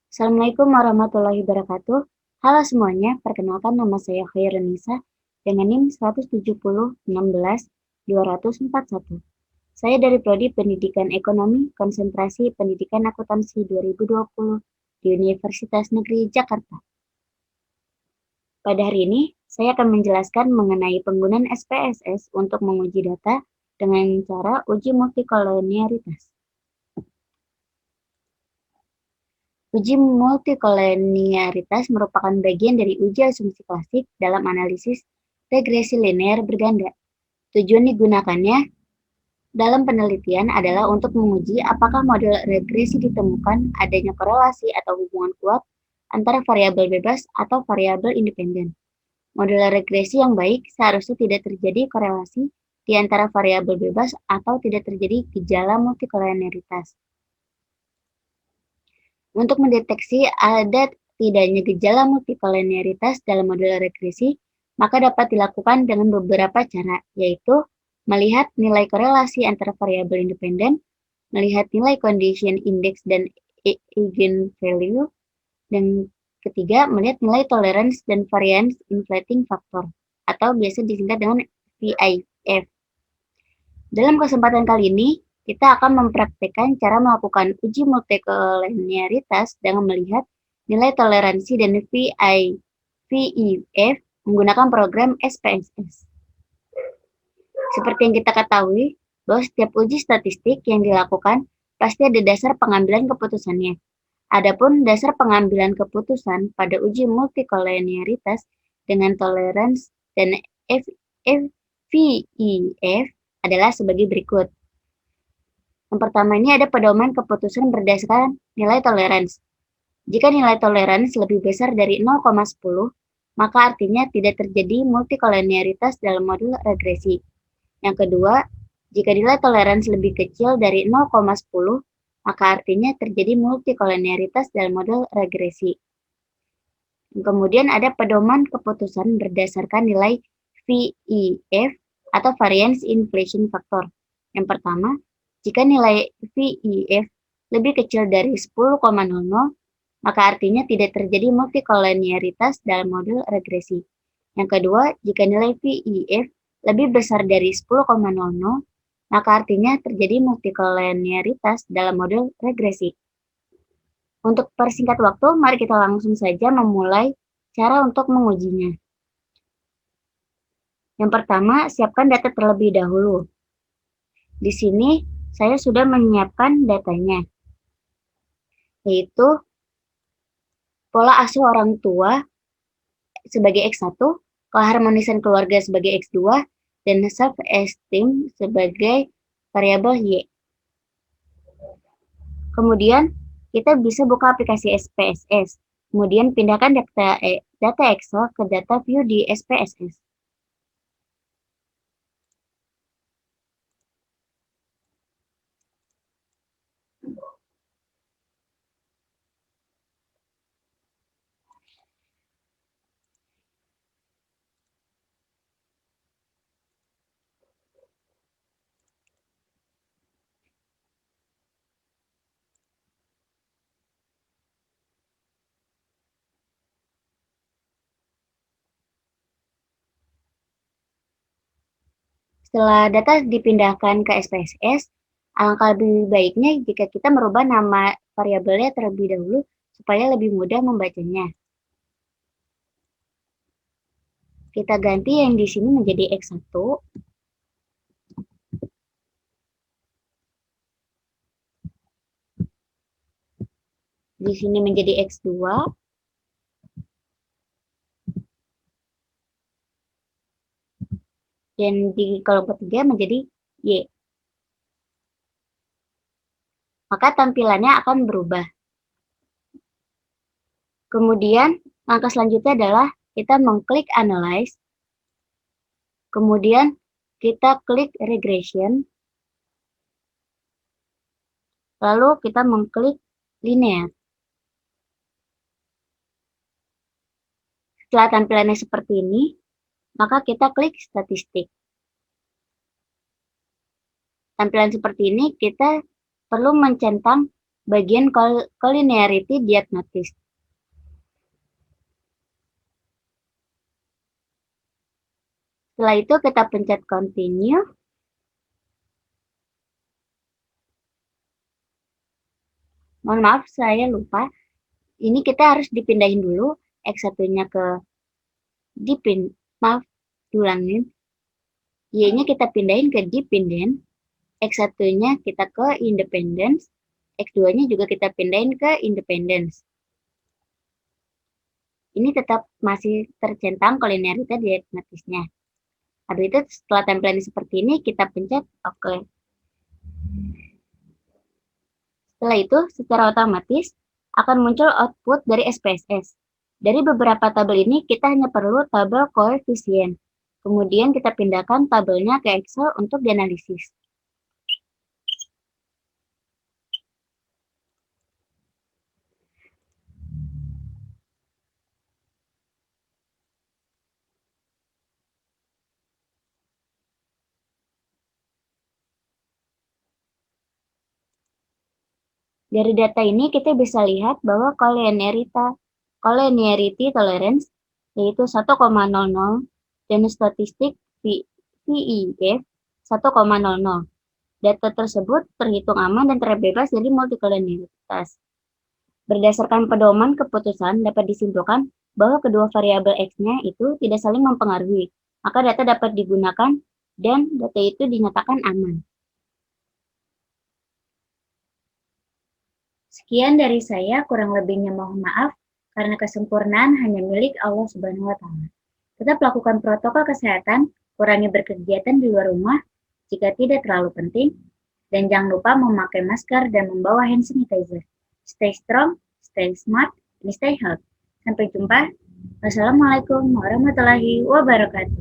Assalamualaikum warahmatullahi wabarakatuh. Halo semuanya, perkenalkan nama saya Khairunisa dengan NIM 170161241. Saya dari Prodi Pendidikan Ekonomi, konsentrasi Pendidikan Akuntansi 2020 di Universitas Negeri Jakarta. Pada hari ini, saya akan menjelaskan mengenai penggunaan SPSS untuk menguji data dengan cara uji multikolonialitas. Uji multikolonialitas merupakan bagian dari uji asumsi klasik dalam analisis regresi linear berganda. Tujuan digunakannya dalam penelitian adalah untuk menguji apakah model regresi ditemukan adanya korelasi atau hubungan kuat antara variabel bebas atau variabel independen. Model regresi yang baik seharusnya tidak terjadi korelasi di antara variabel bebas atau tidak terjadi gejala multikolonialitas. Untuk mendeteksi ada tidaknya gejala multikolonialitas dalam model regresi, maka dapat dilakukan dengan beberapa cara, yaitu melihat nilai korelasi antara variabel independen, melihat nilai condition index dan eigenvalue, dan ketiga, melihat nilai tolerance dan variance inflating factor, atau biasa disingkat dengan VIF. Dalam kesempatan kali ini, kita akan mempraktekkan cara melakukan uji multikolonialitas dengan melihat nilai toleransi dan VIF menggunakan program SPSS. Seperti yang kita ketahui, bahwa setiap uji statistik yang dilakukan pasti ada dasar pengambilan keputusannya. Adapun dasar pengambilan keputusan pada uji multikolonialitas dengan toleransi dan VIF adalah sebagai berikut. Yang pertama ini ada pedoman keputusan berdasarkan nilai toleransi. Jika nilai toleransi lebih besar dari 0,10, maka artinya tidak terjadi multikolonialitas dalam modul regresi. Yang kedua, jika nilai toleransi lebih kecil dari 0,10, maka artinya terjadi multikolonialitas dalam model regresi. Kemudian ada pedoman keputusan berdasarkan nilai VIF atau variance inflation factor. Yang pertama, jika nilai VIF lebih kecil dari 10,00, maka artinya tidak terjadi multikolonialitas dalam model regresi. Yang kedua, jika nilai VIF lebih besar dari 10,00, maka artinya terjadi multikolonialitas dalam model regresi. Untuk persingkat waktu, mari kita langsung saja memulai cara untuk mengujinya. Yang pertama, siapkan data terlebih dahulu. Di sini, saya sudah menyiapkan datanya, yaitu pola asuh orang tua sebagai X1, keharmonisan keluarga sebagai X2, dan self-esteem sebagai variabel Y. Kemudian, kita bisa buka aplikasi SPSS, kemudian pindahkan data Excel ke data view di SPSS. Setelah data dipindahkan ke SPSS, alangkah lebih baiknya jika kita merubah nama variabelnya terlebih dahulu supaya lebih mudah membacanya. Kita ganti yang di sini menjadi X1. Di sini menjadi X2. Dan di kelompok 3 menjadi Y. Maka tampilannya akan berubah. Kemudian, langkah selanjutnya adalah kita mengklik Analyze. Kemudian, kita klik Regression. Lalu, kita mengklik Linear. Setelah tampilannya seperti ini, maka kita klik Statistik. Tampilan seperti ini, kita perlu mencentang bagian collinearity diagnosis. Setelah itu kita pencet continue. Mohon maaf, saya lupa. Ini kita harus dipindahin dulu X1-nya ke maaf, diulangin. Y-nya kita pindahin ke dependent, X1-nya kita ke independence, X2-nya juga kita pindahin ke independence. Ini tetap masih tercentang collinearity diagnosisnya. Habis itu setelah tampilan seperti ini, kita pencet OK. Setelah itu, secara otomatis akan muncul output dari SPSS. Dari beberapa tabel ini, kita hanya perlu tabel koefisien. Kemudian kita pindahkan tabelnya ke Excel untuk dianalisis. Dari data ini kita bisa lihat bahwa collinearity tolerance yaitu 1,00 dan statistik VEF 1,00. Data tersebut terhitung aman dan terbebas dari multicollinearitas. Berdasarkan pedoman keputusan dapat disimpulkan bahwa kedua variabel X-nya itu tidak saling mempengaruhi, maka data dapat digunakan dan data itu dinyatakan aman. Sekian dari saya, kurang lebihnya mohon maaf, karena kesempurnaan hanya milik Allah Subhanahu wa Ta'ala. Tetap lakukan protokol kesehatan, kurangi berkegiatan di luar rumah jika tidak terlalu penting, dan jangan lupa memakai masker dan membawa hand sanitizer. Stay strong, stay smart, and stay healthy. Sampai jumpa. Wassalamualaikum warahmatullahi wabarakatuh.